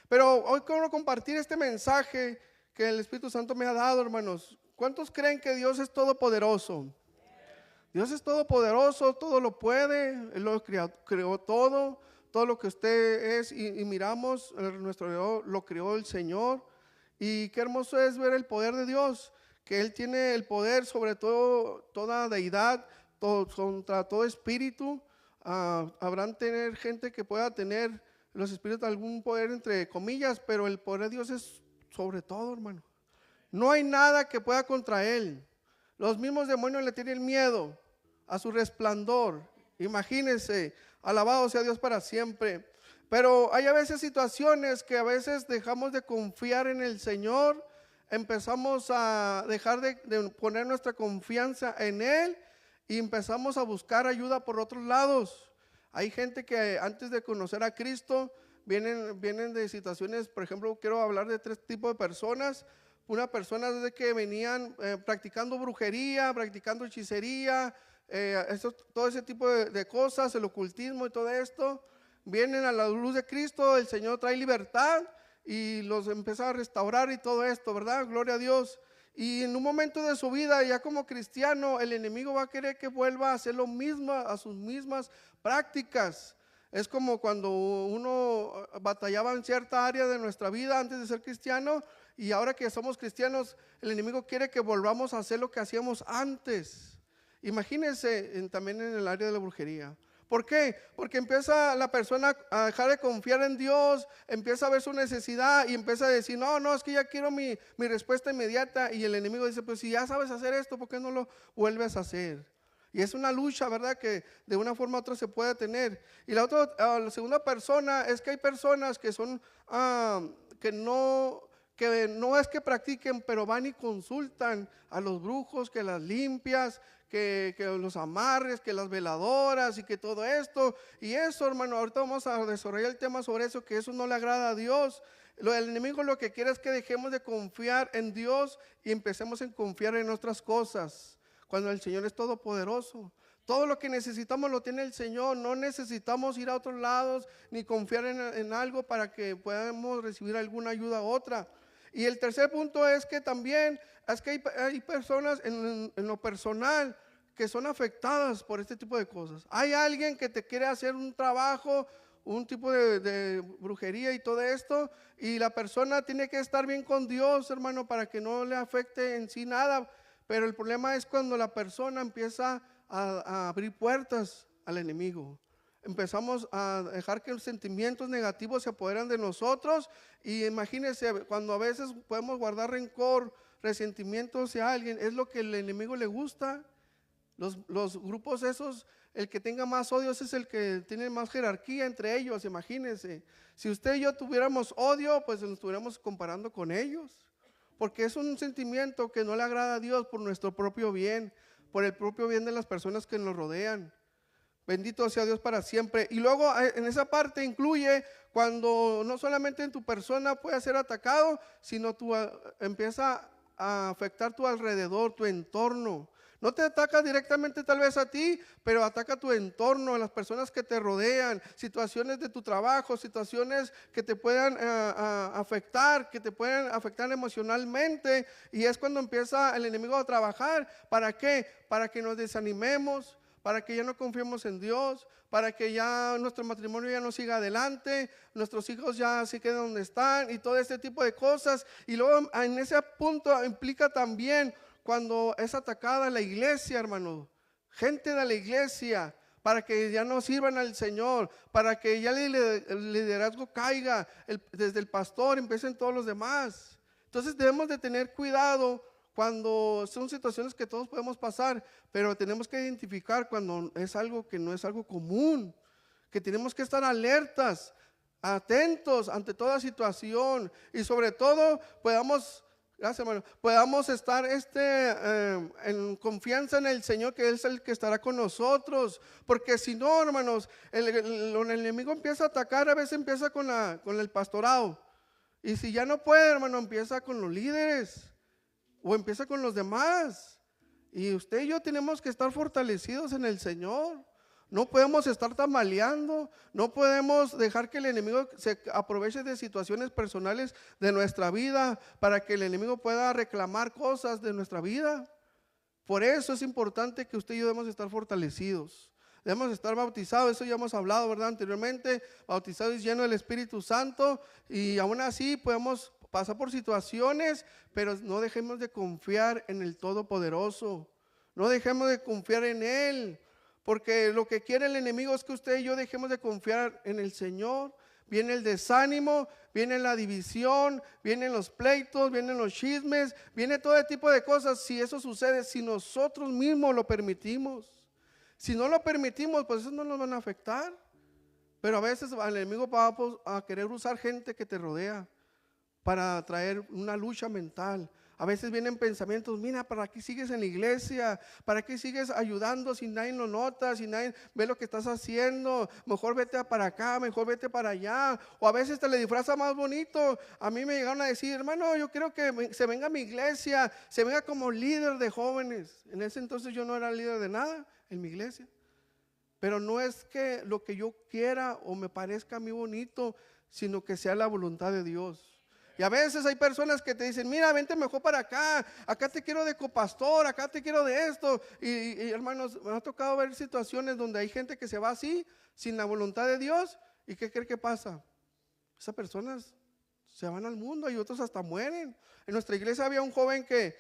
Pero hoy quiero compartir este mensaje que el Espíritu Santo me ha dado, hermanos. ¿Cuántos creen que Dios es todopoderoso? Dios es todopoderoso, todo lo puede, Él lo creó todo lo que usted es y miramos, nuestro Dios lo creó el Señor. Y qué hermoso es ver el poder de Dios, que Él tiene el poder sobre todo, toda deidad, contra todo espíritu. Habrán tener gente que pueda tener los espíritus algún poder entre comillas, pero el poder de Dios es sobre todo, hermano. No hay nada que pueda contra Él. Los mismos demonios le tienen miedo a su resplandor. Imagínense, alabado sea Dios para siempre. Pero hay a veces situaciones que a veces dejamos de confiar en el Señor, empezamos a dejar de poner nuestra confianza en Él y empezamos a buscar ayuda por otros lados. Hay gente que antes de conocer a Cristo vienen de situaciones, por ejemplo, quiero hablar de 3 tipos de personas. Una persona desde que venían practicando brujería, practicando hechicería, todo ese tipo de cosas, el ocultismo y todo esto. Vienen a la luz de Cristo, el Señor trae libertad y los empieza a restaurar y todo esto, ¿verdad? Gloria a Dios. Y en un momento de su vida, ya como cristiano, el enemigo va a querer que vuelva a hacer lo mismo, a sus mismas prácticas. Es como cuando uno batallaba en cierta área de nuestra vida antes de ser cristiano, y ahora que somos cristianos, el enemigo quiere que volvamos a hacer lo que hacíamos antes. Imagínense también en el área de la brujería. ¿Por qué? Porque empieza la persona a dejar de confiar en Dios, empieza a ver su necesidad y empieza a decir, no, es que ya quiero mi respuesta inmediata. Y el enemigo dice, pues si ya sabes hacer esto, ¿por qué no lo vuelves a hacer? Y es una lucha, ¿verdad? Que de una forma u otra se puede tener. Y la segunda persona es que hay personas que son, que no es que practiquen, pero van y consultan a los brujos, que las limpias, que los amarres, que las veladoras y que todo esto. Y eso, hermano, ahorita vamos a desarrollar el tema sobre eso, que eso no le agrada a Dios. El enemigo lo que quiere es que dejemos de confiar en Dios y empecemos a confiar en otras cosas, cuando el Señor es todopoderoso. Todo lo que necesitamos lo tiene el Señor. No necesitamos ir a otros lados ni confiar en algo para que podamos recibir alguna ayuda u otra. Y el tercer punto es que también es que hay personas en lo personal que son afectadas por este tipo de cosas. Hay alguien que te quiere hacer un trabajo, un tipo de brujería y todo esto, y la persona tiene que estar bien con Dios, hermano, para que no le afecte en sí nada. Pero el problema es cuando la persona empieza a abrir puertas al enemigo. Empezamos a dejar que los sentimientos negativos se apoderan de nosotros. Y imagínense, cuando a veces podemos guardar rencor, resentimiento hacia alguien, es lo que el enemigo le gusta. Los grupos esos, el que tenga más odios es el que tiene más jerarquía entre ellos. Imagínense, si usted y yo tuviéramos odio, pues nos estuviéramos comparando con ellos, porque es un sentimiento que no le agrada a Dios por nuestro propio bien, por el propio bien de las personas que nos rodean. Bendito sea Dios para siempre. Y luego en esa parte incluye cuando no solamente en tu persona puede ser atacado, sino empieza a afectar tu alrededor, tu entorno. No te ataca directamente tal vez a ti, pero ataca a tu entorno, a las personas que te rodean, situaciones de tu trabajo, situaciones que te puedan afectar, que te pueden afectar emocionalmente. Y es cuando empieza el enemigo a trabajar. ¿Para qué? Para que nos desanimemos, para que ya no confiemos en Dios, para que ya nuestro matrimonio ya no siga adelante, nuestros hijos ya se queden donde están y todo este tipo de cosas. Y luego en ese punto implica también cuando es atacada la iglesia, hermano, gente de la iglesia, para que ya no sirvan al Señor, para que ya el liderazgo caiga, desde el pastor empiecen todos los demás. Entonces debemos de tener cuidado cuando son situaciones que todos podemos pasar, pero tenemos que identificar cuando es algo que no es algo común, que tenemos que estar alertas, atentos ante toda situación y sobre todo gracias, hermano, podamos estar en confianza en el Señor, que Él es el que estará con nosotros, porque si no, hermanos, el enemigo empieza a atacar, a veces empieza con el pastorado, y si ya no puede, hermano, empieza con los líderes o empieza con los demás. Y usted y yo tenemos que estar fortalecidos en el Señor. No podemos estar tambaleando, no podemos dejar que el enemigo se aproveche de situaciones personales de nuestra vida para que el enemigo pueda reclamar cosas de nuestra vida. Por eso es importante que usted y yo debemos estar fortalecidos. Debemos estar bautizados, eso ya hemos hablado, ¿verdad? Anteriormente, bautizados y llenos del Espíritu Santo, y aún así podemos pasar por situaciones, pero no dejemos de confiar en el Todopoderoso. No dejemos de confiar en Él, porque lo que quiere el enemigo es que usted y yo dejemos de confiar en el Señor. Viene el desánimo, viene la división, vienen los pleitos, vienen los chismes, viene todo tipo de cosas. Si eso sucede, si nosotros mismos lo permitimos. Si no lo permitimos, pues eso no nos van a afectar. Pero a veces el enemigo va a querer usar gente que te rodea para traer una lucha mental. A veces vienen pensamientos, mira, ¿para qué sigues en la iglesia? ¿Para qué sigues ayudando si nadie lo nota, si nadie ve lo que estás haciendo? Mejor vete para acá, mejor vete para allá. O a veces te le disfraza más bonito. A mí me llegaron a decir, hermano, yo quiero que se venga a mi iglesia, se venga como líder de jóvenes. En ese entonces yo no era líder de nada en mi iglesia. Pero no es que lo que yo quiera o me parezca a mí bonito, sino que sea la voluntad de Dios. Y a veces hay personas que te dicen, mira, vente mejor para acá, acá te quiero de copastor, acá te quiero de esto. Y hermanos, me ha tocado ver situaciones donde hay gente que se va así, sin la voluntad de Dios. ¿Y qué cree que pasa? Esas personas se van al mundo y otros hasta mueren. En nuestra iglesia había un joven que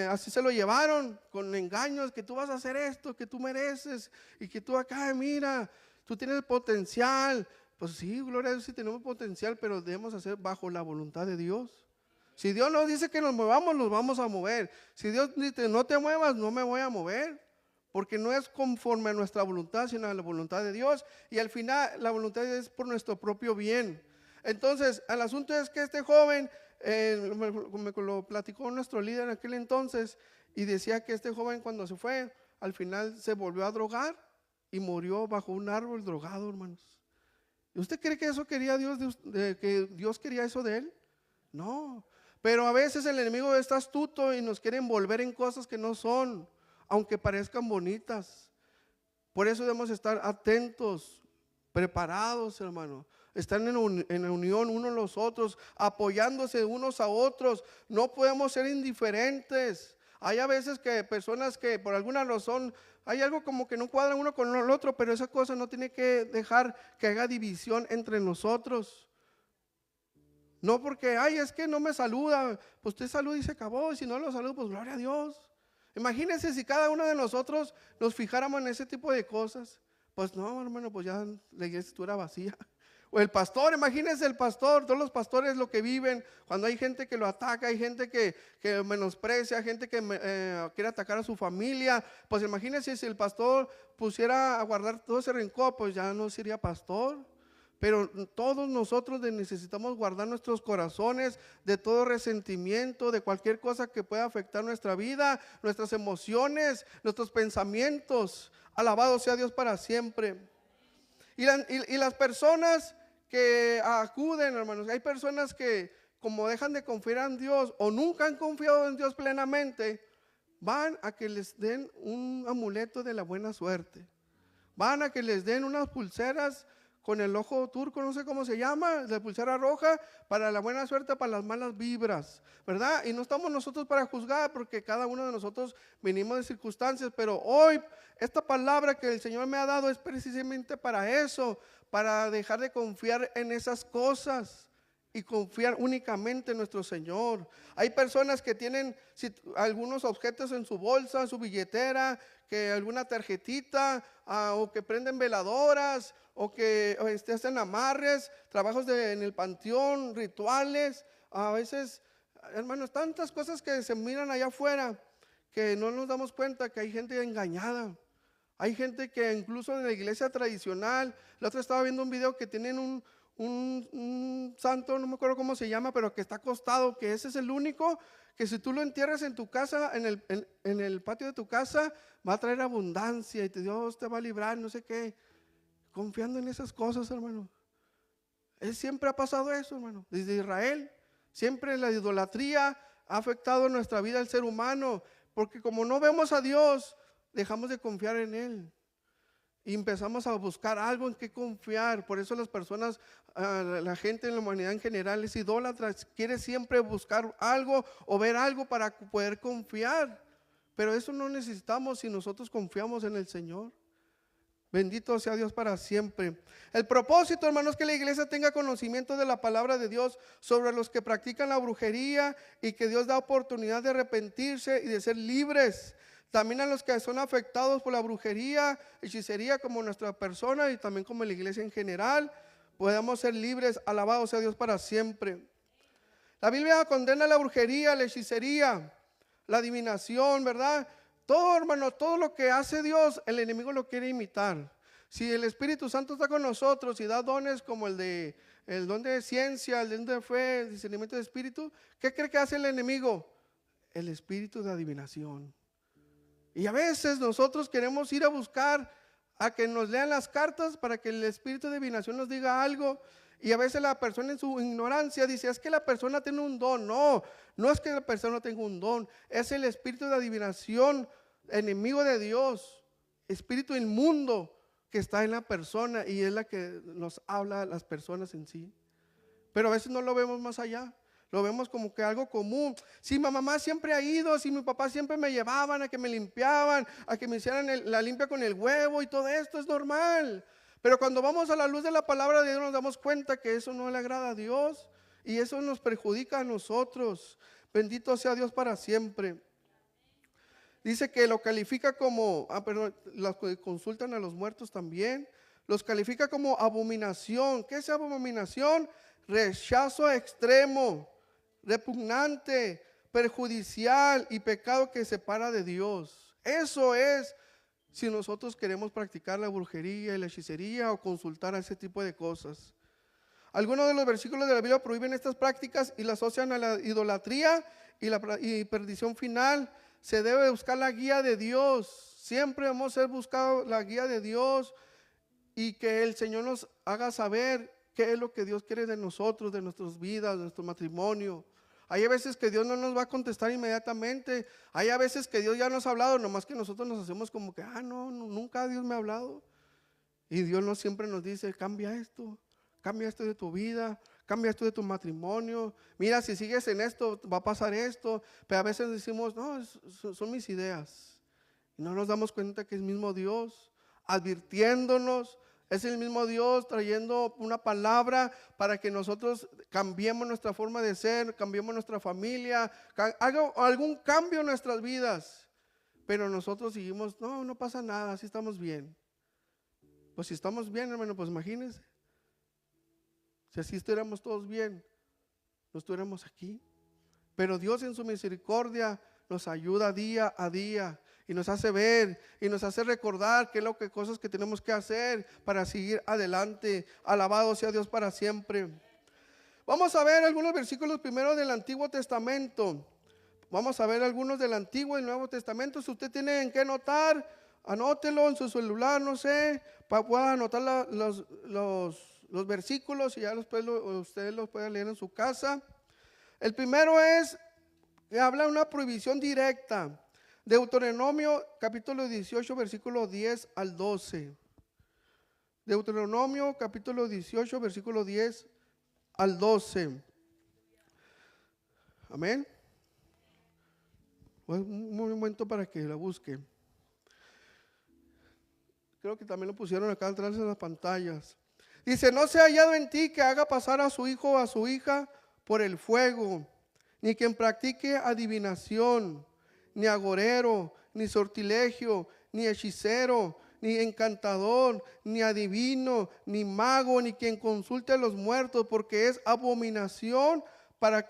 así se lo llevaron, con engaños, que tú vas a hacer esto, que tú mereces, y que tú acá, mira, tú tienes potencial. Pues sí, gloria a Dios, sí tenemos potencial, pero debemos hacer bajo la voluntad de Dios. Si Dios nos dice que nos movamos, nos vamos a mover. Si Dios dice no te muevas, no me voy a mover, porque no es conforme a nuestra voluntad, sino a la voluntad de Dios. Y al final la voluntad de Dios es por nuestro propio bien. Entonces, el asunto es que este joven, me lo platicó nuestro líder en aquel entonces, y decía que este joven cuando se fue, al final se volvió a drogar y murió bajo un árbol drogado, hermanos. ¿Y usted cree que eso quería Dios, que Dios quería eso de él? No, pero a veces el enemigo está astuto y nos quiere envolver en cosas que no son, aunque parezcan bonitas. Por eso debemos estar atentos, preparados, hermano. Están en unión unos los otros, apoyándose unos a otros. No podemos ser indiferentes. Hay a veces que personas que por alguna razón hay algo como que no cuadran uno con el otro, pero esa cosa no tiene que dejar que haga división entre nosotros. No porque, ay, es que no me saluda, pues usted saluda y se acabó, y si no lo saluda, pues gloria a Dios. Imagínense si cada uno de nosotros nos fijáramos en ese tipo de cosas. Pues no, hermano, pues ya la iglesia estuviera vacía. O el pastor, imagínense el pastor, todos los pastores lo que viven, cuando hay gente que lo ataca, hay gente que menosprecia, gente que quiere atacar a su familia. Pues imagínense si el pastor pusiera a guardar todo ese rencor, pues ya no sería pastor. Pero todos nosotros necesitamos guardar nuestros corazones de todo resentimiento, de cualquier cosa que pueda afectar nuestra vida, nuestras emociones, nuestros pensamientos. Alabado sea Dios para siempre. Y las personas que acuden, hermanos, hay personas que como dejan de confiar en Dios o nunca han confiado en Dios plenamente, van a que les den un amuleto de la buena suerte. Van a que les den unas pulseras con el ojo turco, no sé cómo se llama, la pulsera roja, para la buena suerte, para las malas vibras, ¿verdad? Y no estamos nosotros para juzgar, porque cada uno de nosotros venimos de circunstancias, pero hoy esta palabra que el Señor me ha dado es precisamente para eso, para dejar de confiar en esas cosas y confiar únicamente en nuestro Señor. Hay personas que tienen algunos objetos en su bolsa, su billetera, que alguna tarjetita, o que prenden veladoras, o que hacen amarres, trabajos en el panteón, rituales. A veces, hermanos, tantas cosas que se miran allá afuera que no nos damos cuenta que hay gente engañada. Hay gente que incluso en la iglesia tradicional, la otra estaba viendo un video que tienen un santo, no me acuerdo cómo se llama, pero que está acostado, que ese es el único, que si tú lo entierras en tu casa, en el patio de tu casa, va a traer abundancia y Dios te va a librar, no sé qué. Confiando en esas cosas, hermano. Siempre ha pasado eso, hermano. Desde Israel, siempre la idolatría ha afectado nuestra vida al ser humano, porque como no vemos a Dios, dejamos de confiar en Él. y empezamos a buscar algo en que confiar. Por eso las personas, la gente en la humanidad en general es idólatra, quiere siempre buscar algo o ver algo para poder confiar. Pero eso no necesitamos si nosotros confiamos en el Señor. Bendito sea Dios para siempre. El propósito, hermanos, es que la iglesia tenga conocimiento de la palabra de Dios sobre los que practican la brujería, y que Dios da oportunidad de arrepentirse y de ser libres. También a los que son afectados por la brujería, hechicería, como nuestra persona y también como la iglesia en general, podamos ser libres. Alabado sea Dios para siempre. La Biblia condena la brujería, la hechicería, la adivinación, ¿verdad? Todo, hermano, todo lo que hace Dios, el enemigo lo quiere imitar. Si el Espíritu Santo está con nosotros y da dones como el don de ciencia, el don de fe, el discernimiento de espíritu, ¿qué cree que hace el enemigo? El espíritu de adivinación. Y a veces nosotros queremos ir a buscar a que nos lean las cartas para que el espíritu de adivinación nos diga algo. Y a veces la persona en su ignorancia dice, es que la persona tiene un don. No, no es que la persona tenga un don, es el espíritu de adivinación, enemigo de Dios, espíritu inmundo que está en la persona, y es la que nos habla a las personas en sí. Pero a veces no lo vemos más allá. Lo vemos como que algo común. Si mi mamá siempre ha ido, si mi papá siempre me llevaban a que me limpiaban, a que me hicieran la limpia con el huevo y todo esto es normal. Pero cuando vamos a la luz de la palabra de Dios nos damos cuenta que eso no le agrada a Dios y eso nos perjudica a nosotros. Bendito sea Dios para siempre. Dice que lo califica como, los que consultan a los muertos también, los califica como abominación. ¿Qué es abominación? Rechazo extremo, repugnante, perjudicial y pecado que separa de Dios. Eso es si nosotros queremos practicar la brujería y la hechicería o consultar a ese tipo de cosas. Algunos de los versículos de la Biblia prohíben estas prácticas y las asocian a la idolatría y perdición final. Se debe buscar la guía de Dios. Siempre hemos buscado la guía de Dios y que el Señor nos haga saber qué es lo que Dios quiere de nosotros, de nuestras vidas, de nuestro matrimonio. Hay veces que Dios no nos va a contestar inmediatamente. Hay a veces que Dios ya nos ha hablado, nomás que nosotros nos hacemos como que, no, nunca Dios me ha hablado. Y Dios no siempre nos dice, cambia esto de tu vida, cambia esto de tu matrimonio. Mira, si sigues en esto, va a pasar esto. Pero a veces decimos, no, son mis ideas. Y no nos damos cuenta que es el mismo Dios advirtiéndonos. Es el mismo Dios trayendo una palabra para que nosotros cambiemos nuestra forma de ser, cambiemos nuestra familia, haga algún cambio en nuestras vidas. Pero nosotros seguimos, no pasa nada, así estamos bien. Pues si estamos bien, hermano, pues imagínense. Si así estuviéramos todos bien, no estuviéramos aquí. Pero Dios en su misericordia nos ayuda día a día y nos hace ver y nos hace recordar qué es lo que cosas que tenemos que hacer para seguir adelante. Alabado sea Dios para siempre. Vamos a ver algunos versículos primero del Antiguo Testamento. Vamos a ver algunos del Antiguo y Nuevo Testamento. Si usted tiene en qué anotar, anótelo en su celular, no sé, para poder anotar los versículos y ya usted los puede leer en su casa. El primero es que habla de una prohibición directa. Deuteronomio capítulo 18 versículo 10 al 12. Deuteronomio capítulo 18 versículo 10 al 12. Amén. Un momento para que la busque. Creo que también lo pusieron acá atrás en las pantallas. Dice, no sea hallado en ti que haga pasar a su hijo o a su hija por el fuego, ni quien practique adivinación, ni agorero, ni sortilegio, ni hechicero, ni encantador, ni adivino, ni mago, ni quien consulte a los muertos, porque es abominación para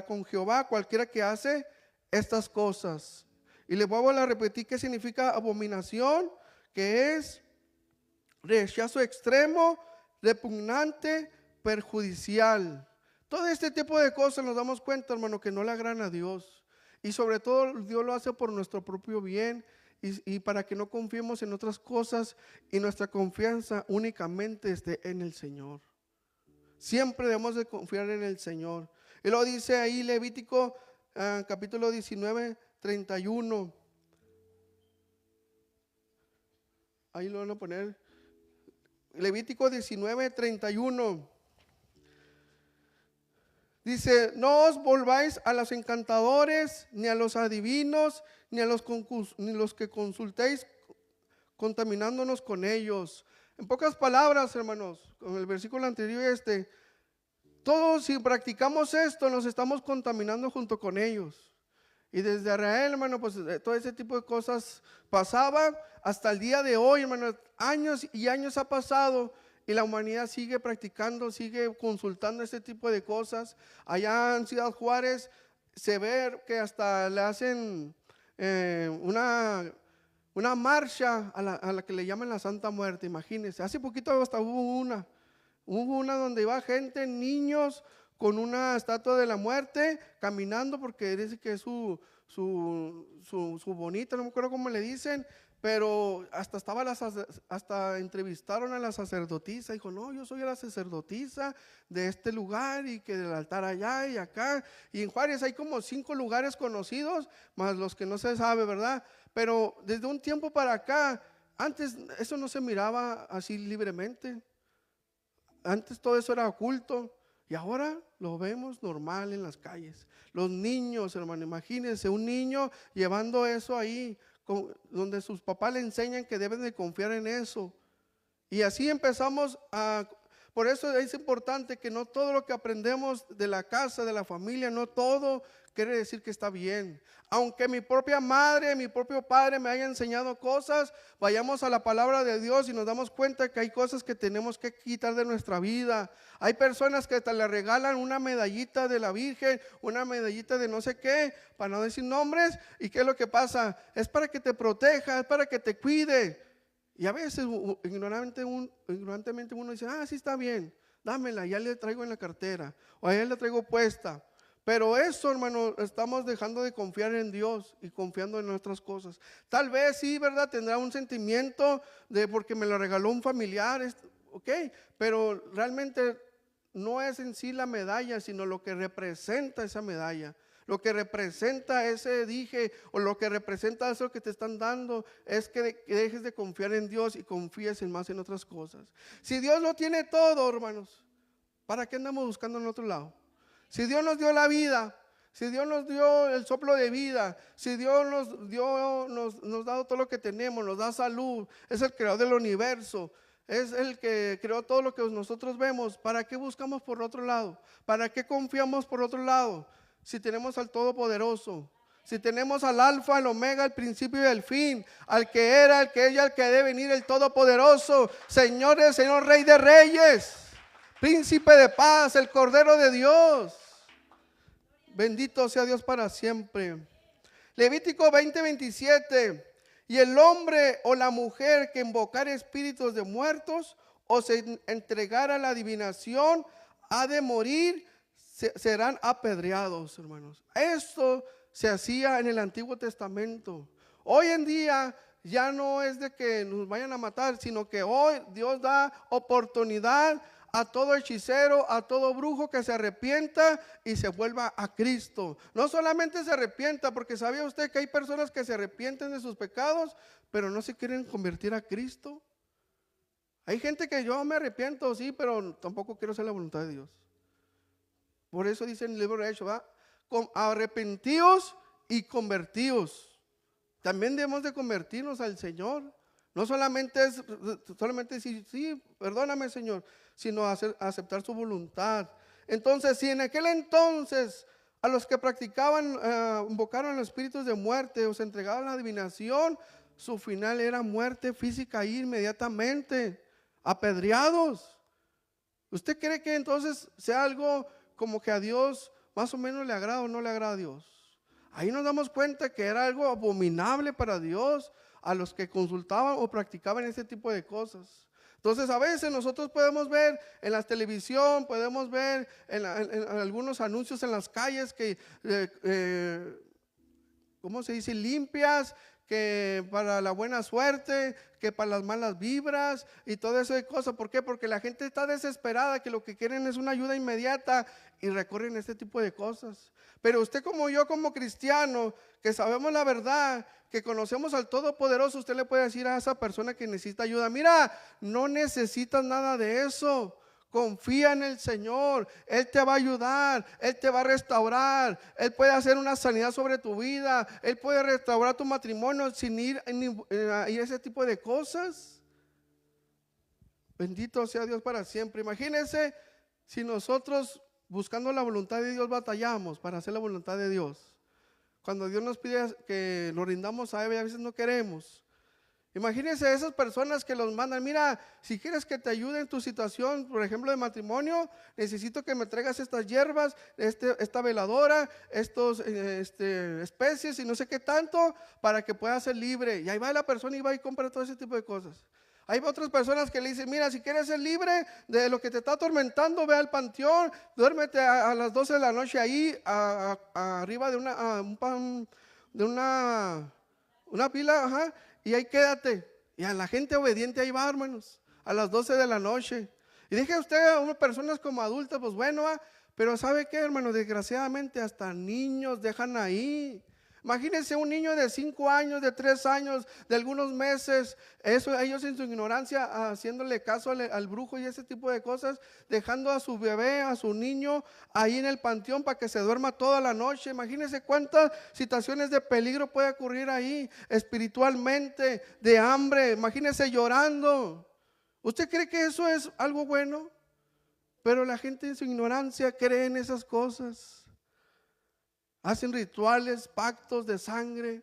con Jehová cualquiera que hace estas cosas. Y le vuelvo a repetir qué significa abominación, que es rechazo extremo, repugnante, perjudicial. Todo este tipo de cosas nos damos cuenta, hermano, que no le agradan a Dios. Y sobre todo Dios lo hace por nuestro propio bien y para que no confiemos en otras cosas y nuestra confianza únicamente esté en el Señor. Siempre debemos de confiar en el Señor. Y lo dice ahí Levítico capítulo 19, 31. ahí lo van a poner. Levítico 19:31. Dice, no os volváis a los encantadores, ni a los adivinos, ni a los que consultéis, contaminándonos con ellos. En pocas palabras, hermanos, con el versículo anterior todos, si practicamos esto, nos estamos contaminando junto con ellos. Y desde Israel, hermano, pues todo ese tipo de cosas pasaba hasta el día de hoy, hermano. Años y años ha pasado y la humanidad sigue practicando, sigue consultando este tipo de cosas. Allá en Ciudad Juárez se ve que hasta le hacen una marcha a la que le llaman la Santa Muerte, imagínense. Hace poquito hasta hubo una donde iba gente, niños, con una estatua de la muerte, caminando, porque dice que es su bonita, no me acuerdo cómo le dicen, pero hasta entrevistaron a la sacerdotisa. Dijo, no, yo soy la sacerdotisa de este lugar y que del altar allá y acá. Y en Juárez hay como 5 lugares conocidos, más los que no se sabe, ¿verdad? Pero desde un tiempo para acá, antes eso no se miraba así libremente. Antes todo eso era oculto. Y ahora lo vemos normal en las calles. Los niños, hermano, imagínense un niño llevando eso ahí, donde sus papás le enseñan que deben de confiar en eso. Y así empezamos por eso es importante que no todo lo que aprendemos de la casa, de la familia, no todo quiere decir que está bien. Aunque mi propia madre, mi propio padre me haya enseñado cosas, vayamos a la palabra de Dios y nos damos cuenta que hay cosas que tenemos que quitar de nuestra vida. Hay personas que hasta le regalan una medallita de la Virgen, una medallita de no sé qué, para no decir nombres. ¿Y qué es lo que pasa? Es para que te proteja, es para que te cuide. Y a veces ignorantemente uno dice, sí está bien, dámela, ya le traigo en la cartera, o ya le traigo puesta. Pero eso, hermano, estamos dejando de confiar en Dios y confiando en nuestras cosas. Tal vez sí, ¿verdad? Tendrá un sentimiento de porque me lo regaló un familiar, ok, pero realmente no es en sí la medalla, sino lo que representa esa medalla. Lo que representa ese dije, o lo que representa eso que te están dando, es que dejes de confiar en Dios y confíes más en otras cosas. Si Dios lo tiene todo, hermanos, ¿para qué andamos buscando en otro lado? Si Dios nos dio la vida, si Dios nos dio el soplo de vida, si Dios nos ha dado todo lo que tenemos, nos da salud, es el creador del universo, es el que creó todo lo que nosotros vemos, ¿para qué buscamos por otro lado? ¿Para qué confiamos por otro lado? Si tenemos al Todopoderoso, si tenemos al Alfa, el Omega, el principio y el fin, al que era, el que es y al que debe venir, el Todopoderoso, Señor Rey de Reyes, Príncipe de paz, el Cordero de Dios. Bendito sea Dios para siempre. Levítico 20:27. Y el hombre o la mujer que invocare espíritus de muertos o se entregara a la adivinación ha de morir, serán apedreados, hermanos. Esto se hacía en el Antiguo Testamento. Hoy en día ya no es de que nos vayan a matar, sino que hoy Dios da oportunidad a todo hechicero, a todo brujo que se arrepienta y se vuelva a Cristo. No solamente se arrepienta, porque ¿sabía usted que hay personas que se arrepienten de sus pecados, pero no se quieren convertir a Cristo? Hay gente que yo me arrepiento, sí, pero tampoco quiero hacer la voluntad de Dios. Por eso dice en el libro de Hechos, arrepentíos y convertíos. También debemos de convertirnos al Señor. No solamente es decir, sí, perdóname, Señor, sino aceptar su voluntad. Entonces, si en aquel entonces a los que practicaban, invocaron a los espíritus de muerte o se entregaban a la adivinación, su final era muerte física inmediatamente, apedreados. ¿Usted cree que entonces sea algo como que a Dios más o menos le agrada o no le agrada a Dios? Ahí nos damos cuenta que era algo abominable para Dios a los que consultaban o practicaban ese tipo de cosas. Entonces a veces nosotros podemos ver en la televisión, podemos ver en algunos anuncios en las calles que, ¿cómo se dice? Limpias, que para la buena suerte, que para las malas vibras y todo eso de cosas. ¿Por qué? Porque la gente está desesperada, que lo que quieren es una ayuda inmediata y recurren a este tipo de cosas. Pero usted como yo, como cristiano, que sabemos la verdad, que conocemos al Todopoderoso, usted le puede decir a esa persona que necesita ayuda: mira, no necesitas nada de eso. Confía en el Señor, Él te va a ayudar, Él te va a restaurar, Él puede hacer una sanidad sobre tu vida, Él puede restaurar tu matrimonio sin ir a ese tipo de cosas. Bendito sea Dios para siempre. Imagínense si nosotros buscando la voluntad de Dios batallamos para hacer la voluntad de Dios. Cuando Dios nos pide que lo rindamos a Él, a veces no queremos. Imagínense esas personas que los mandan: mira, si quieres que te ayude en tu situación, por ejemplo de matrimonio, necesito que me traigas estas hierbas, esta veladora, estos especies y no sé qué tanto, para que puedas ser libre. Y ahí va la persona y va y compra todo ese tipo de cosas. Hay otras personas que le dicen: mira, si quieres ser libre de lo que te está atormentando, ve al panteón, duérmete a las 12 de la noche ahí, arriba de una pila, ajá, y ahí quédate. Y a la gente obediente ahí va, hermanos, a las 12 de la noche. Y deje usted a unas personas como adultas, pues bueno, pero ¿sabe qué, hermanos? Desgraciadamente hasta niños dejan ahí. Imagínense un niño de 5 años, de 3 años, de algunos meses, ellos en su ignorancia haciéndole caso al brujo y ese tipo de cosas, dejando a su bebé, a su niño ahí en el panteón para que se duerma toda la noche. Imagínense cuántas situaciones de peligro puede ocurrir ahí, espiritualmente, de hambre. Imagínense llorando. ¿Usted cree que eso es algo bueno? Pero la gente en su ignorancia cree en esas cosas. Hacen rituales, pactos de sangre,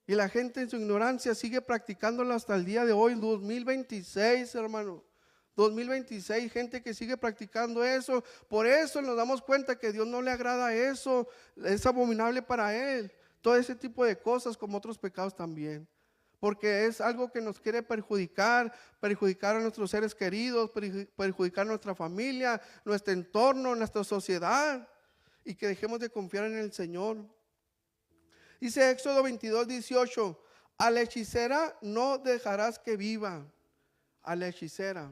y la gente en su ignorancia sigue practicándolo hasta el día de hoy, 2026, hermano. 2026, gente que sigue practicando eso. Por eso nos damos cuenta que Dios no le agrada eso, es abominable para Él. Todo ese tipo de cosas, como otros pecados también, porque es algo que nos quiere perjudicar a nuestros seres queridos, perjudicar a nuestra familia, nuestro entorno, nuestra sociedad. Y que dejemos de confiar en el Señor. Dice Éxodo 22:18: a la hechicera no dejarás que viva. A la hechicera.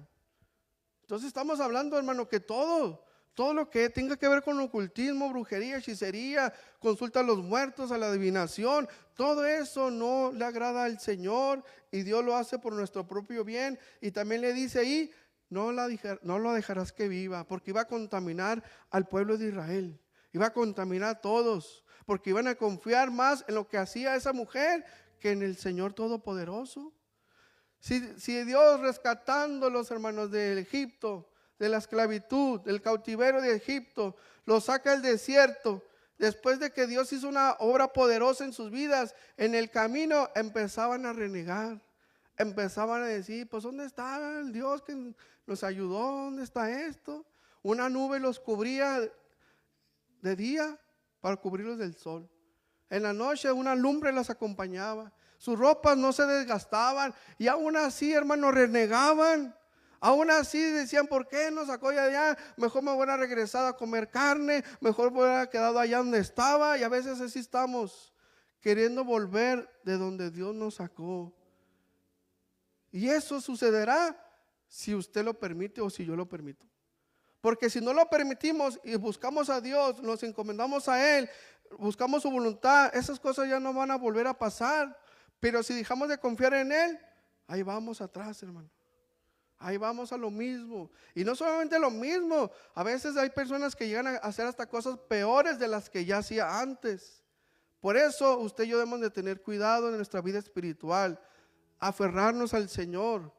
Entonces estamos hablando, hermano, que todo lo que tenga que ver con ocultismo, brujería, hechicería, consulta a los muertos, a la adivinación, todo eso no le agrada al Señor, y Dios lo hace por nuestro propio bien. Y también le dice ahí: no lo dejarás que viva, porque iba a contaminar al pueblo de Israel. Iba a contaminar a todos, porque iban a confiar más en lo que hacía esa mujer que en el Señor Todopoderoso. Si Dios, rescatando los hermanos del Egipto, de la esclavitud, del cautiverio de Egipto, los saca del desierto, después de que Dios hizo una obra poderosa en sus vidas, en el camino empezaban a renegar, empezaban a decir: pues ¿dónde está el Dios que nos ayudó? ¿Dónde está esto? Una nube los cubría de día para cubrirlos del sol. En la noche una lumbre las acompañaba. Sus ropas no se desgastaban, y aún así, hermanos, renegaban. Aún así decían: ¿por qué nos sacó de allá? Mejor me hubiera regresado a comer carne, mejor me hubiera quedado allá donde estaba. Y a veces así estamos, queriendo volver de donde Dios nos sacó. Y eso sucederá si usted lo permite o si yo lo permito. Porque si no lo permitimos y buscamos a Dios, nos encomendamos a Él, buscamos su voluntad, esas cosas ya no van a volver a pasar. Pero si dejamos de confiar en Él, ahí vamos atrás, hermano. Ahí vamos a lo mismo. Y no solamente lo mismo, a veces hay personas que llegan a hacer hasta cosas peores de las que ya hacía antes. Por eso usted y yo debemos de tener cuidado en nuestra vida espiritual, aferrarnos al Señor,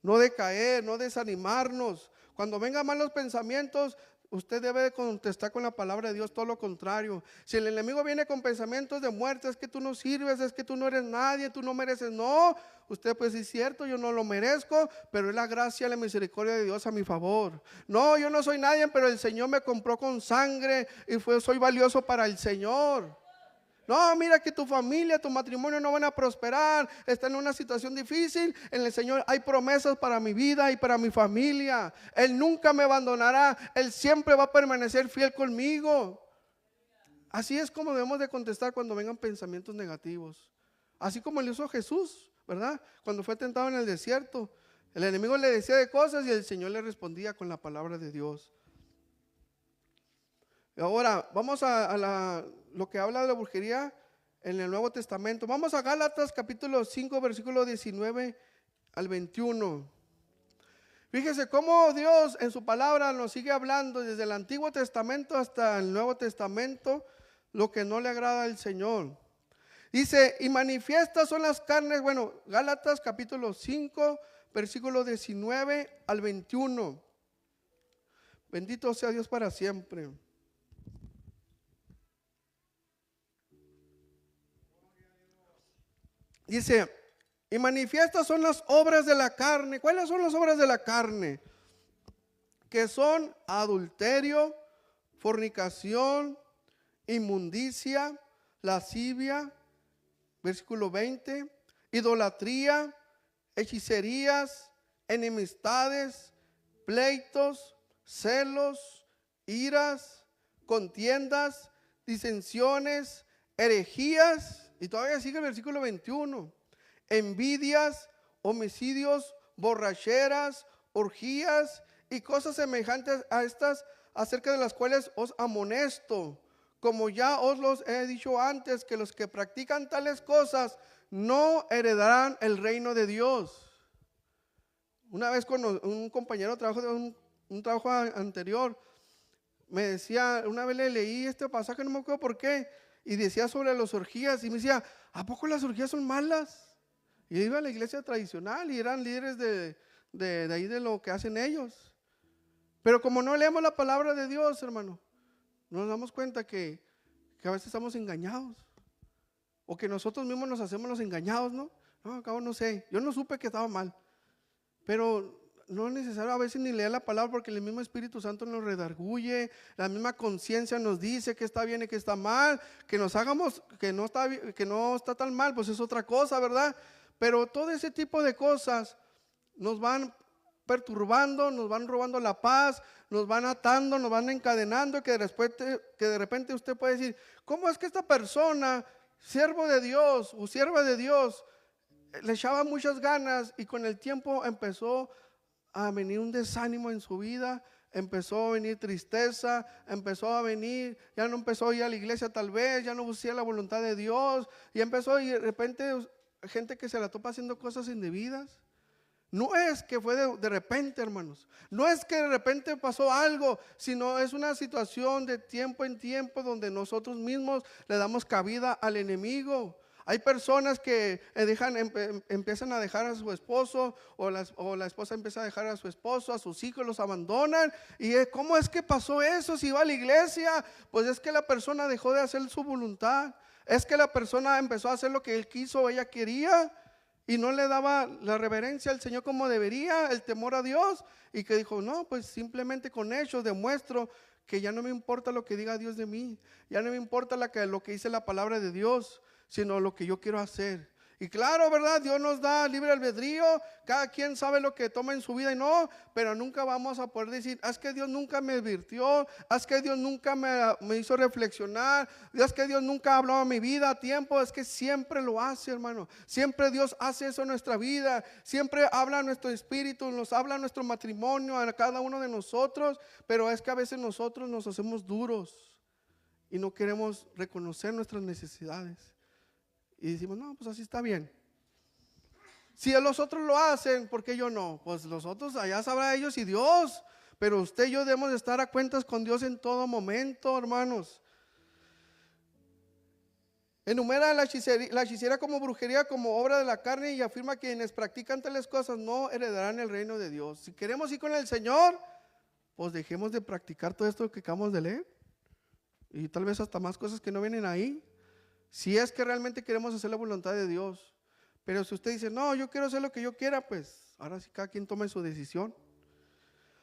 no decaer, no desanimarnos. Cuando vengan malos pensamientos, usted debe de contestar con la palabra de Dios, todo lo contrario. Si el enemigo viene con pensamientos de muerte: es que tú no sirves, es que tú no eres nadie, tú no mereces. No, usted pues sí es cierto, yo no lo merezco, pero es la gracia y la misericordia de Dios a mi favor. No, yo no soy nadie, pero el Señor me compró con sangre y soy valioso para el Señor. No, mira que tu familia, tu matrimonio no van a prosperar, están en una situación difícil. En el Señor hay promesas para mi vida y para mi familia. Él nunca me abandonará, Él siempre va a permanecer fiel conmigo. Así es como debemos de contestar cuando vengan pensamientos negativos. así como le hizo Jesús, ¿verdad? Cuando fue tentado en el desierto, el enemigo le decía de cosas y el Señor le respondía con la palabra de Dios. Ahora vamos a lo que habla de la brujería en el Nuevo Testamento. Vamos a Gálatas capítulo 5 versículo 19 al 21. Fíjese cómo Dios en su palabra nos sigue hablando desde el Antiguo Testamento hasta el Nuevo Testamento lo que no le agrada al Señor. Dice, y manifiestas son las carnes, bueno, Gálatas capítulo 5 versículo 19 al 21. Bendito sea Dios para siempre. Dice, y manifiestas son las obras de la carne. ¿Cuáles son las obras de la carne? Que son adulterio, fornicación, inmundicia, lascivia, versículo 20, idolatría, hechicerías, enemistades, pleitos, celos, iras, contiendas, disensiones, herejías. Y todavía sigue el versículo 21. Envidias, homicidios, borracheras, orgías y cosas semejantes a estas, acerca de las cuales os amonesto, como ya os los he dicho antes, que los que practican tales cosas no heredarán el reino de Dios. Una vez con un compañero de trabajo de un trabajo anterior, me decía, una vez le leí este pasaje, no me acuerdo por qué, y decía sobre las orgías, y me decía, ¿a poco las orgías son malas? Y iba a la iglesia tradicional y eran líderes de ahí de lo que hacen ellos. Pero como no leemos la palabra de Dios, hermano, nos damos cuenta que a veces estamos engañados. O que nosotros mismos nos hacemos los engañados, ¿no? No, acabo no sé, yo no supe que estaba mal. Pero no es necesario a veces ni leer la palabra, porque el mismo Espíritu Santo nos redarguye, la misma conciencia nos dice que está bien y que está mal, que nos hagamos que no está tan mal, pues es otra cosa, ¿verdad? Pero todo ese tipo de cosas nos van perturbando, nos van robando la paz, nos van atando, nos van encadenando, que de repente usted puede decir, ¿cómo es que esta persona, siervo de Dios o sierva de Dios, le echaba muchas ganas y con el tiempo empezó a venir un desánimo en su vida, empezó a venir tristeza, empezó a venir, ya no empezó a ir a la iglesia tal vez, ya no buscaba la voluntad de Dios, y empezó y de repente gente que se la topa haciendo cosas indebidas? No es que fue de repente, hermanos, no es que de repente pasó algo, sino es una situación de tiempo en tiempo donde nosotros mismos le damos cabida al enemigo. Hay personas que empiezan a dejar a su esposo, o la esposa empieza a dejar a su esposo, a sus hijos los abandonan. ¿Y cómo es que pasó eso? Si iba a la iglesia, pues es que la persona dejó de hacer su voluntad. Es que la persona empezó a hacer lo que él quiso o ella quería, y no le daba la reverencia al Señor como debería, el temor a Dios, y que dijo, no, pues simplemente con hechos demuestro que ya no me importa lo que diga Dios de mí, ya no me importa lo que dice la palabra de Dios, sino lo que yo quiero hacer. Y claro, ¿verdad? Dios nos da libre albedrío, cada quien sabe lo que toma en su vida y no, pero nunca vamos a poder decir, es que Dios nunca me advirtió, es que Dios nunca me hizo reflexionar, es que Dios nunca habló a mi vida a tiempo. Es que siempre lo hace, hermano, siempre Dios hace eso en nuestra vida, siempre habla a nuestro espíritu, nos habla a nuestro matrimonio, a cada uno de nosotros, pero es que a veces nosotros nos hacemos duros y no queremos reconocer nuestras necesidades. Y decimos, no, pues así está bien. Si los otros lo hacen, ¿por qué yo no? Pues los otros, allá sabrá ellos y Dios. Pero usted y yo debemos de estar a cuentas con Dios en todo momento, hermanos. Enumera la hechicería como brujería, como obra de la carne, y afirma que quienes practican tales cosas no heredarán el reino de Dios. Si queremos ir con el Señor, pues dejemos de practicar todo esto que acabamos de leer. Y tal vez hasta más cosas que no vienen ahí. Si es que realmente queremos hacer la voluntad de Dios. Pero si usted dice, no, yo quiero hacer lo que yo quiera, pues ahora sí cada quien tome su decisión.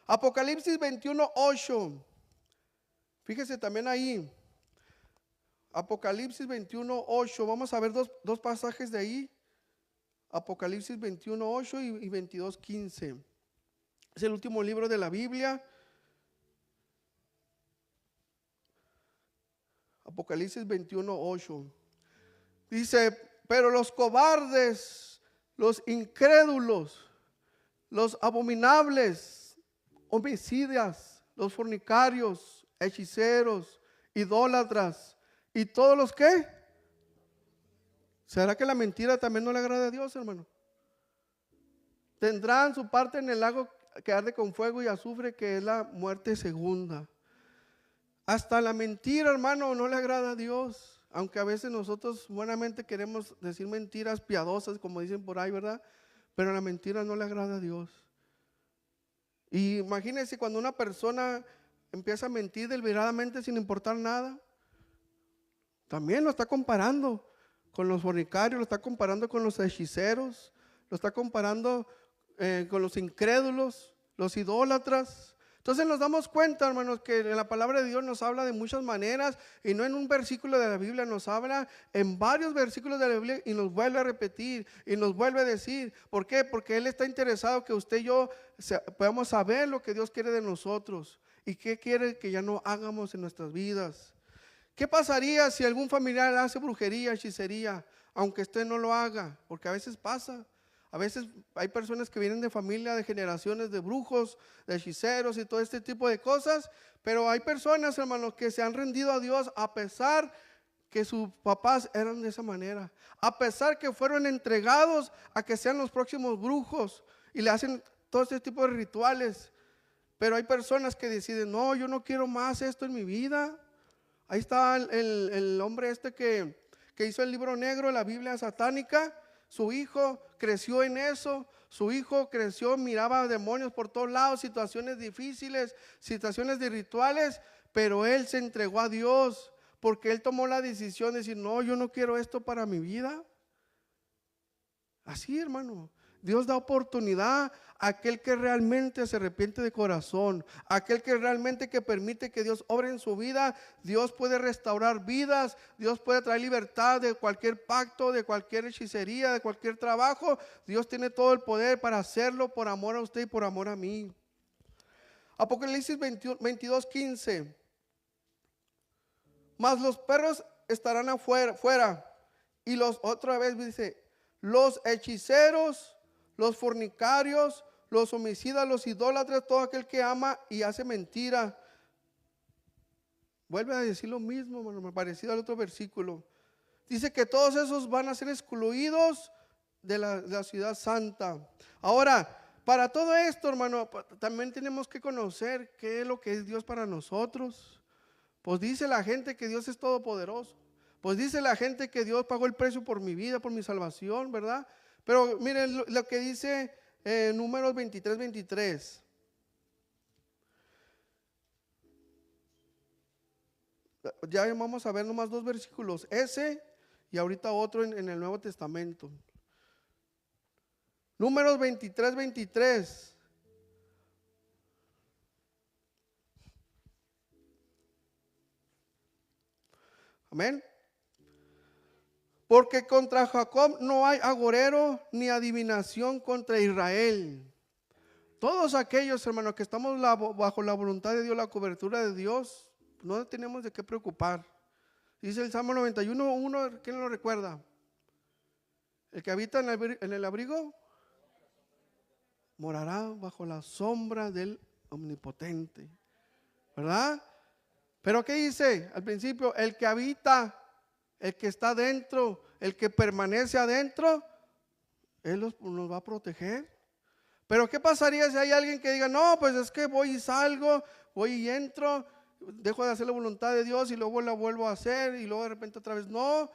Apocalipsis 21:8. Fíjese también ahí. Apocalipsis 21:8. Vamos a ver dos pasajes de ahí. Apocalipsis 21:8 y 22:15. Es el último libro de la Biblia. Apocalipsis 21:8. Dice, Pero los cobardes, los incrédulos, los abominables, homicidas, los fornicarios, hechiceros, idólatras y todos los que. ¿Será que la mentira también no le agrada a Dios, hermano? Tendrán su parte en el lago que arde con fuego y azufre, que es la muerte segunda. Hasta la mentira, hermano, no le agrada a Dios. Aunque a veces nosotros buenamente queremos decir mentiras piadosas, como dicen por ahí, ¿verdad? Pero la mentira no le agrada a Dios. Y imagínense cuando una persona empieza a mentir deliberadamente sin importar nada. También lo está comparando con los fornicarios, lo está comparando con los hechiceros, lo está comparando con los incrédulos, los idólatras. Entonces nos damos cuenta, hermanos, que la palabra de Dios nos habla de muchas maneras, y no en un versículo de la Biblia, nos habla en varios versículos de la Biblia y nos vuelve a repetir y nos vuelve a decir. ¿Por qué? Porque Él está interesado que usted y yo podamos saber lo que Dios quiere de nosotros y qué quiere que ya no hagamos en nuestras vidas. ¿Qué pasaría si algún familiar hace brujería, hechicería, aunque usted no lo haga? Porque a veces pasa. A veces hay personas que vienen de familia, de generaciones de brujos, de hechiceros y todo este tipo de cosas. Pero hay personas, hermanos, que se han rendido a Dios a pesar que sus papás eran de esa manera. A pesar que fueron entregados a que sean los próximos brujos y le hacen todo este tipo de rituales. Pero hay personas que deciden, no, yo no quiero más esto en mi vida. Ahí está el hombre que hizo el libro negro, la Biblia satánica. Su hijo creció en eso, su hijo creció, miraba demonios por todos lados, situaciones difíciles, situaciones de rituales, pero él se entregó a Dios porque él tomó la decisión de decir, no, yo no quiero esto para mi vida. Así, hermano, Dios da oportunidad a aquel que realmente se arrepiente de corazón, a aquel que realmente que permite que Dios obre en su vida. Dios puede restaurar vidas, Dios puede traer libertad de cualquier pacto, de cualquier hechicería, de cualquier trabajo. Dios tiene todo el poder para hacerlo por amor a usted y por amor a mí. Apocalipsis 22:15. Mas los perros estarán fuera, y otra vez dice, los hechiceros, los fornicarios, los homicidas, los idólatras, todo aquel que ama y hace mentira. Vuelve a decir lo mismo, hermano, parecido al otro versículo. Dice que todos esos van a ser excluidos de la ciudad santa. Ahora, para todo esto, hermano, también tenemos que conocer qué es lo que es Dios para nosotros. Pues dice la gente que Dios es todopoderoso. Pues dice la gente que Dios pagó el precio por mi vida, por mi salvación, ¿verdad? Pero miren lo que dice Números 23:23. Ya vamos a ver nomás dos versículos, ese y ahorita otro en el Nuevo Testamento. Números 23:23. Amén. Porque contra Jacob no hay agorero ni adivinación contra Israel. Todos aquellos, hermanos, que estamos bajo la voluntad de Dios, la cobertura de Dios, no tenemos de qué preocupar. Dice el Salmo 91:1, ¿quién lo recuerda? El que habita en el abrigo morará bajo la sombra del Omnipotente, ¿verdad? Pero ¿qué dice al principio? El que habita, el que está dentro, el que permanece adentro, Él nos va a proteger. Pero ¿qué pasaría si hay alguien que diga, no, pues es que voy y salgo, voy y entro, dejo de hacer la voluntad de Dios y luego la vuelvo a hacer y luego de repente otra vez no?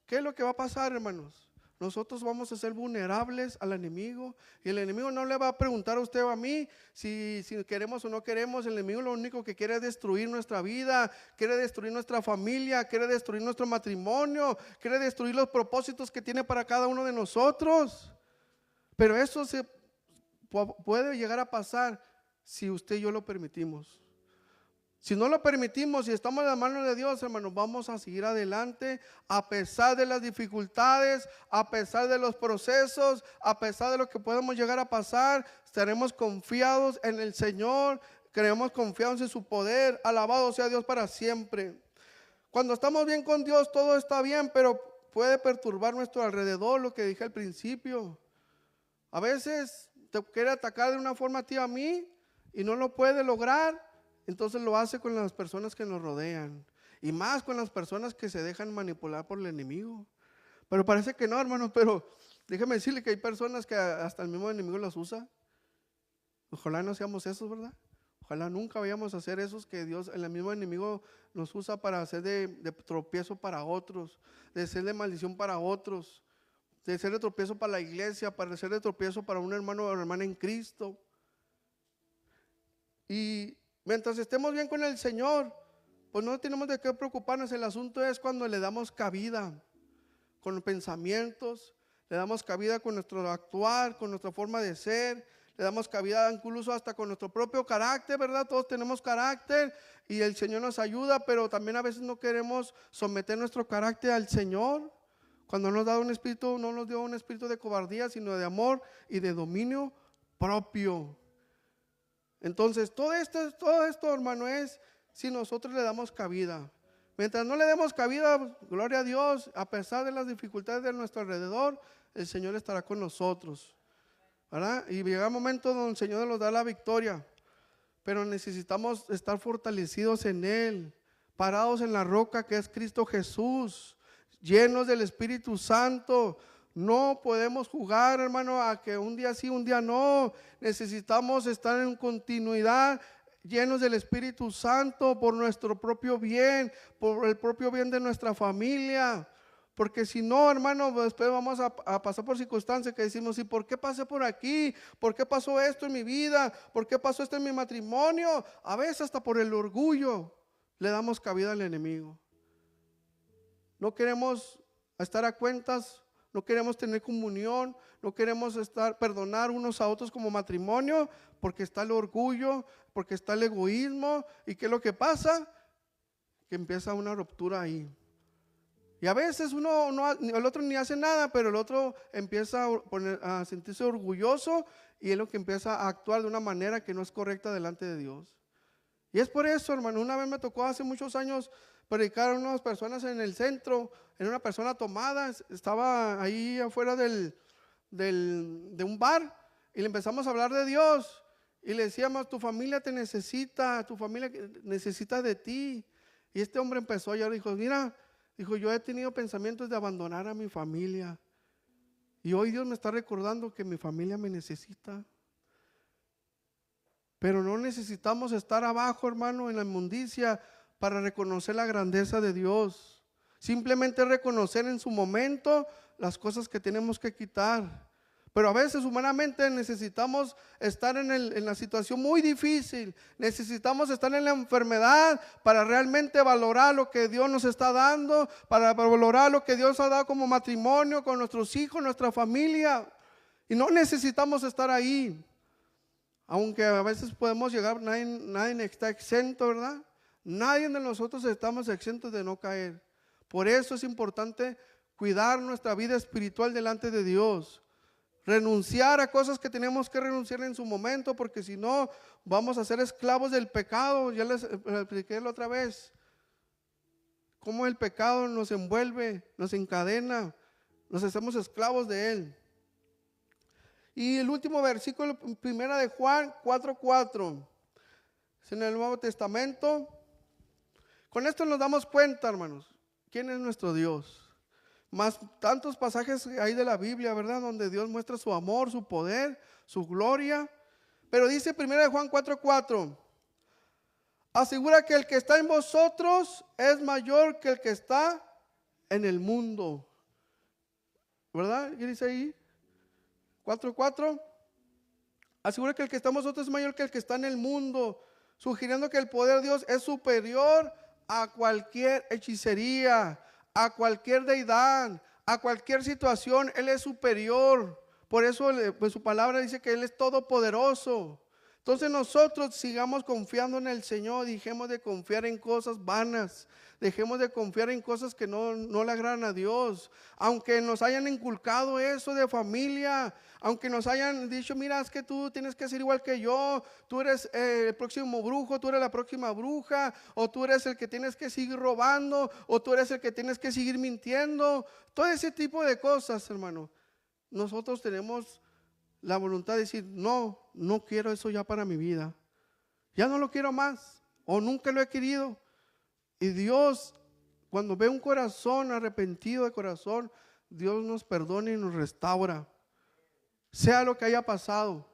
¿Qué es lo que va a pasar, hermanos? Nosotros vamos a ser vulnerables al enemigo, y el enemigo no le va a preguntar a usted o a mí si queremos o no queremos. El enemigo lo único que quiere es destruir nuestra vida, quiere destruir nuestra familia, quiere destruir nuestro matrimonio, quiere destruir los propósitos que tiene para cada uno de nosotros. Pero eso se puede llegar a pasar si usted y yo lo permitimos. Si no lo permitimos, si estamos en las manos de Dios, hermanos, vamos a seguir adelante a pesar de las dificultades, a pesar de los procesos, a pesar de lo que podemos llegar a pasar. Estaremos confiados en el Señor, creemos confiados en su poder. Alabado sea Dios para siempre. Cuando estamos bien con Dios, todo está bien, pero puede perturbar nuestro alrededor, lo que dije al principio. A veces te quiere atacar de una forma a ti, a mí, y no lo puede lograr, entonces lo hace con las personas que nos rodean. Y más con las personas que se dejan manipular por el enemigo. Pero parece que no, hermanos, pero déjeme decirle que hay personas que hasta el mismo enemigo las usa. Ojalá no seamos esos, ¿verdad? Ojalá nunca vayamos a hacer esos que Dios, el mismo enemigo nos usa para hacer de tropiezo para otros, de ser de maldición para otros, de ser de tropiezo para la iglesia, para ser de tropiezo para un hermano o hermana en Cristo. Y mientras estemos bien con el Señor, pues no tenemos de qué preocuparnos. El asunto es cuando le damos cabida con los pensamientos, le damos cabida con nuestro actuar, con nuestra forma de ser, le damos cabida incluso hasta con nuestro propio carácter, ¿verdad? Todos tenemos carácter y el Señor nos ayuda, pero también a veces no queremos someter nuestro carácter al Señor. Cuando nos da un espíritu, no nos dio un espíritu de cobardía, sino de amor y de dominio propio. Entonces, todo esto, hermano, es si nosotros le damos cabida. Mientras no le demos cabida, gloria a Dios, a pesar de las dificultades de nuestro alrededor, el Señor estará con nosotros, ¿verdad? Y llega un momento donde el Señor nos da la victoria, pero necesitamos estar fortalecidos en Él, parados en la roca que es Cristo Jesús, llenos del Espíritu Santo. No podemos jugar, hermano, a que un día sí, un día no. Necesitamos estar en continuidad, llenos del Espíritu Santo por nuestro propio bien, por el propio bien de nuestra familia. Porque si no, hermano, después vamos a pasar por circunstancias que decimos, ¿y por qué pasé por aquí? ¿Por qué pasó esto en mi vida? ¿Por qué pasó esto en mi matrimonio? A veces hasta por el orgullo le damos cabida al enemigo. No queremos estar a cuentas, no queremos tener comunión, no queremos perdonar unos a otros como matrimonio, porque está el orgullo, porque está el egoísmo. ¿Y qué es lo que pasa? Que empieza una ruptura ahí. Y a veces el otro ni hace nada, pero el otro empieza a sentirse orgulloso y es lo que empieza a actuar de una manera que no es correcta delante de Dios. Y es por eso, hermano, una vez me tocó hace muchos años predicar a unas personas en el centro, en una persona tomada, estaba ahí afuera de un bar y le empezamos a hablar de Dios y le decíamos, tu familia te necesita, tu familia necesita de ti. Y este hombre empezó a llorar y dijo, mira, dijo, yo he tenido pensamientos de abandonar a mi familia y hoy Dios me está recordando que mi familia me necesita. Pero no necesitamos estar abajo, hermano, en la inmundicia para reconocer la grandeza de Dios. Simplemente reconocer en su momento las cosas que tenemos que quitar. Pero a veces humanamente necesitamos estar en la situación muy difícil. Necesitamos estar en la enfermedad para realmente valorar lo que Dios nos está dando, para valorar lo que Dios ha dado como matrimonio, con nuestros hijos, nuestra familia. Y no necesitamos estar ahí. Aunque a veces podemos llegar, nadie está exento, ¿verdad? Nadie de nosotros estamos exentos de no caer. Por eso es importante cuidar nuestra vida espiritual delante de Dios. Renunciar a cosas que tenemos que renunciar en su momento, porque si no, vamos a ser esclavos del pecado. Ya les expliqué la otra vez. Cómo el pecado nos envuelve, nos encadena, nos hacemos esclavos de él. Y el último versículo, primera de Juan 4:4, es en el Nuevo Testamento. Con esto nos damos cuenta, hermanos, quién es nuestro Dios. Más tantos pasajes hay de la Biblia, ¿verdad? Donde Dios muestra su amor, su poder, su gloria. Pero dice primera de Juan 4:4, asegura que el que está en vosotros es mayor que el que está en el mundo. ¿Verdad? ¿Qué dice ahí? 4:4, asegura que el que está en vosotros es mayor que el que está en el mundo, sugiriendo que el poder de Dios es superior a cualquier hechicería, a cualquier deidad, a cualquier situación. Él es superior. Por eso pues, su palabra dice que Él es todopoderoso. Entonces nosotros sigamos confiando en el Señor, dejemos de confiar en cosas vanas, dejemos de confiar en cosas que no le agradan a Dios. Aunque nos hayan inculcado eso de familia, aunque nos hayan dicho, mira, es que tú tienes que ser igual que yo, tú eres el próximo brujo, tú eres la próxima bruja, o tú eres el que tienes que seguir robando, o tú eres el que tienes que seguir mintiendo, todo ese tipo de cosas, hermano. Nosotros tenemos la voluntad de decir, no quiero eso ya para mi vida. Ya no lo quiero más, o nunca lo he querido. Y Dios, cuando ve un corazón arrepentido de corazón, Dios nos perdona y nos restaura, sea lo que haya pasado.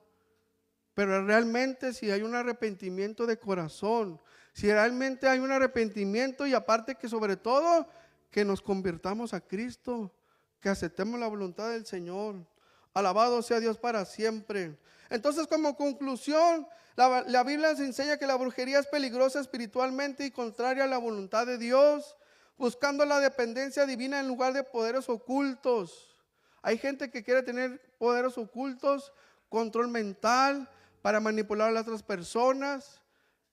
Pero realmente si hay un arrepentimiento de corazón, si realmente hay un arrepentimiento, y aparte que sobre todo que nos convirtamos a Cristo, que aceptemos la voluntad del Señor. Alabado sea Dios para siempre. Entonces, como conclusión, la Biblia nos enseña que la brujería es peligrosa espiritualmente y contraria a la voluntad de Dios, buscando la dependencia divina en lugar de poderes ocultos. Hay gente que quiere tener poderes ocultos, control mental, para manipular a las otras personas.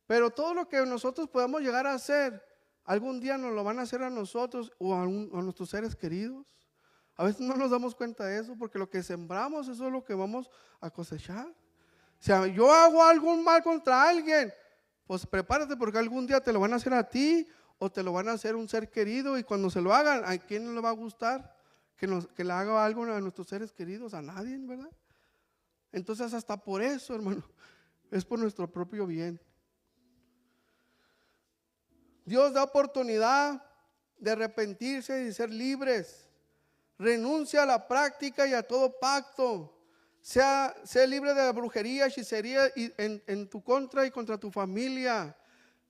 Pero todo lo que nosotros podemos llegar a hacer, algún día nos lo van a hacer a nosotros o a nuestros seres queridos. A veces no nos damos cuenta de eso, porque lo que sembramos, eso es lo que vamos a cosechar. O sea, yo hago algún mal contra alguien, pues prepárate, porque algún día te lo van a hacer a ti o te lo van a hacer un ser querido, y cuando se lo hagan, ¿a quién no le va a gustar que le haga algo a nuestros seres queridos? A nadie, ¿verdad? Entonces hasta por eso, hermano, es por nuestro propio bien. Dios da oportunidad de arrepentirse y de ser libres. Renuncia a la práctica y a todo pacto. Sea libre de la brujería, hechicería en tu contra y contra tu familia.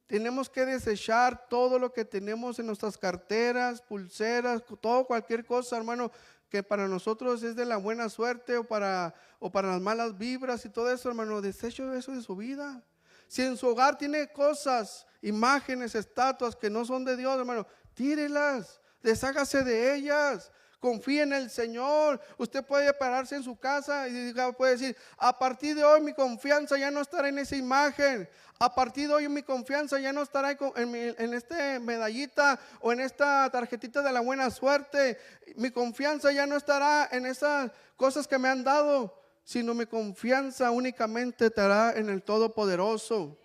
Tenemos que desechar todo lo que tenemos en nuestras carteras, pulseras, todo, cualquier cosa, hermano, que para nosotros es de la buena suerte o para las malas vibras y todo eso, hermano. Desecho eso de su vida. Si en su hogar tiene cosas, imágenes, estatuas que no son de Dios, hermano, tírelas, deshágase de ellas. Confíe en el Señor. Usted puede pararse en su casa y puede decir, a partir de hoy mi confianza ya no estará en esa imagen. A partir de hoy mi confianza ya no estará en esta medallita o en esta tarjetita de la buena suerte. Mi confianza ya no estará en esas cosas que me han dado, sino mi confianza únicamente estará en el Todopoderoso.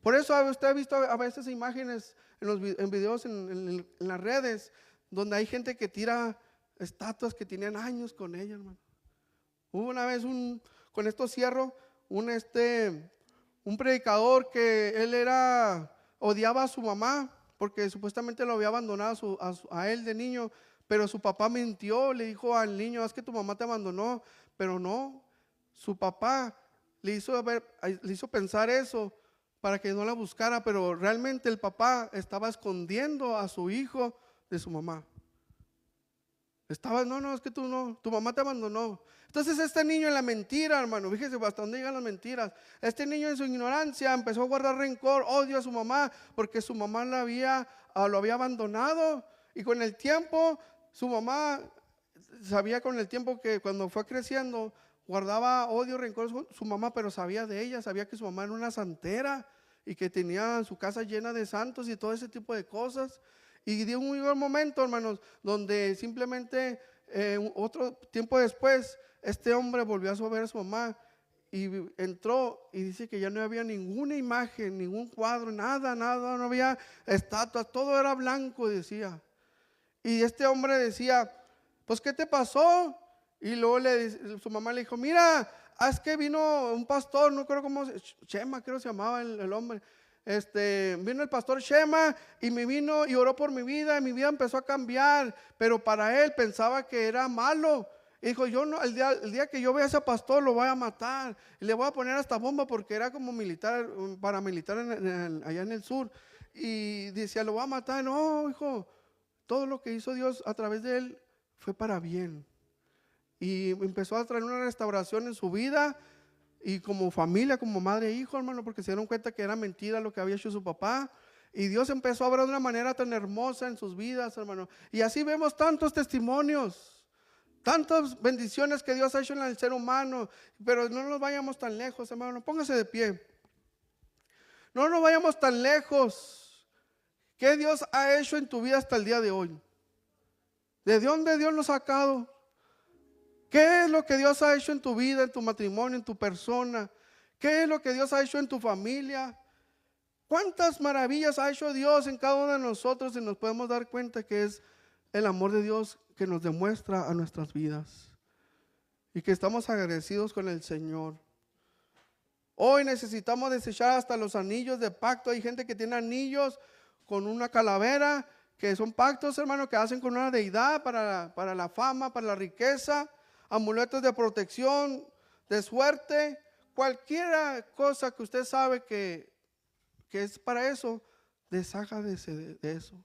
Por eso usted ha visto a veces imágenes en videos en las redes, donde hay gente que tira estatuas que tenían años con ella, hermano. Hubo una vez con esto cierro, un predicador que él odiaba a su mamá porque supuestamente lo había abandonado a él de niño, pero su papá mintió, le dijo al niño, es que tu mamá te abandonó, pero no, su papá le hizo pensar eso para que no la buscara, pero realmente el papá estaba escondiendo a su hijo de su mamá. No, es que tu mamá te abandonó. Entonces este niño en la mentira, hermano, fíjese hasta dónde llegan las mentiras. Este niño en su ignorancia empezó a guardar rencor, odio a su mamá, porque su mamá lo había abandonado. Y con el tiempo, su mamá sabía con el tiempo que cuando fue creciendo, guardaba odio, rencor a su mamá, pero sabía de ella, sabía que su mamá era una santera y que tenía su casa llena de santos y todo ese tipo de cosas. Y dio un buen momento, hermanos, donde simplemente otro tiempo después, este hombre volvió a ver a su mamá y entró y dice que ya no había ninguna imagen, ningún cuadro, nada, no había estatuas, todo era blanco, decía. Y este hombre decía, pues ¿qué te pasó? Y luego su mamá le dijo, mira, es que vino un pastor, no creo cómo, Chema creo se llamaba el hombre. Vino el pastor Shema y me vino y oró por mi vida, y mi vida empezó a cambiar, pero para él pensaba que era malo. Y dijo, yo no, el día que yo vea a ese pastor lo voy a matar, y le voy a poner hasta bomba, porque era como militar, paramilitar allá en el sur. Y decía, lo voy a matar. No, hijo, todo lo que hizo Dios a través de él fue para bien. Y empezó a traer una restauración en su vida, y como familia, como madre e hijo, hermano, porque se dieron cuenta que era mentira lo que había hecho su papá. Y Dios empezó a obrar de una manera tan hermosa en sus vidas, hermano. Y así vemos tantos testimonios. Tantas bendiciones que Dios ha hecho en el ser humano, pero no nos vayamos tan lejos, hermano. Póngase de pie. No nos vayamos tan lejos. ¿Qué Dios ha hecho en tu vida hasta el día de hoy? ¿De dónde Dios nos ha sacado? ¿Qué es lo que Dios ha hecho en tu vida, en tu matrimonio, en tu persona? ¿Qué es lo que Dios ha hecho en tu familia? ¿Cuántas maravillas ha hecho Dios en cada uno de nosotros? Y nos podemos dar cuenta que es el amor de Dios que nos demuestra a nuestras vidas. Y que estamos agradecidos con el Señor. Hoy necesitamos desechar hasta los anillos de pacto. Hay gente que tiene anillos con una calavera, que son pactos, hermano, que hacen con una deidad para la fama, para la riqueza, amuletos de protección, de suerte, cualquier cosa que usted sabe que es para eso, deshaga de eso.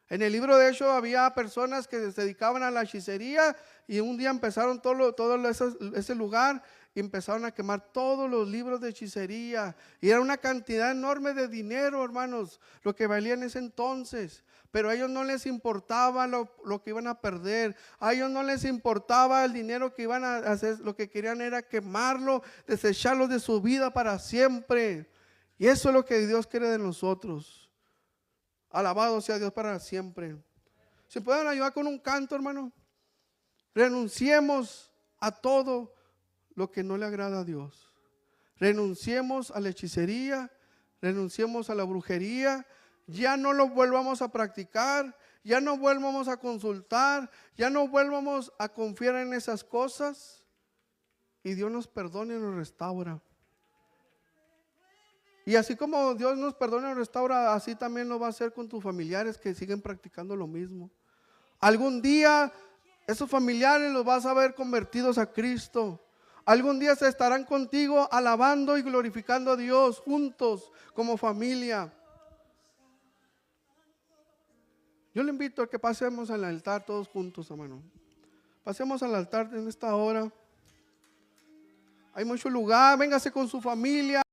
En el libro de Hechos había personas que se dedicaban a la hechicería y un día empezaron todo ese lugar y empezaron a quemar todos los libros de hechicería. Y era una cantidad enorme de dinero, hermanos, lo que valía en ese entonces. Pero a ellos no les importaba lo que iban a perder. A ellos no les importaba el dinero que iban a hacer. Lo que querían era quemarlo, desecharlo de su vida para siempre. Y eso es lo que Dios quiere de nosotros. Alabado sea Dios para siempre. ¿Se pueden ayudar con un canto, hermano? Renunciemos a todo lo que no le agrada a Dios. Renunciemos a la hechicería, renunciemos a la brujería. Ya no lo volvamos a practicar, ya no volvamos a consultar, ya no volvamos a confiar en esas cosas. Y Dios nos perdona y nos restaura. Y así como Dios nos perdona y nos restaura, así también lo va a hacer con tus familiares que siguen practicando lo mismo. Algún día esos familiares los vas a ver convertidos a Cristo. Algún día se estarán contigo alabando y glorificando a Dios juntos como familia. Yo le invito a que pasemos al altar todos juntos, hermano. Pasemos al altar en esta hora. Hay mucho lugar, véngase con su familia.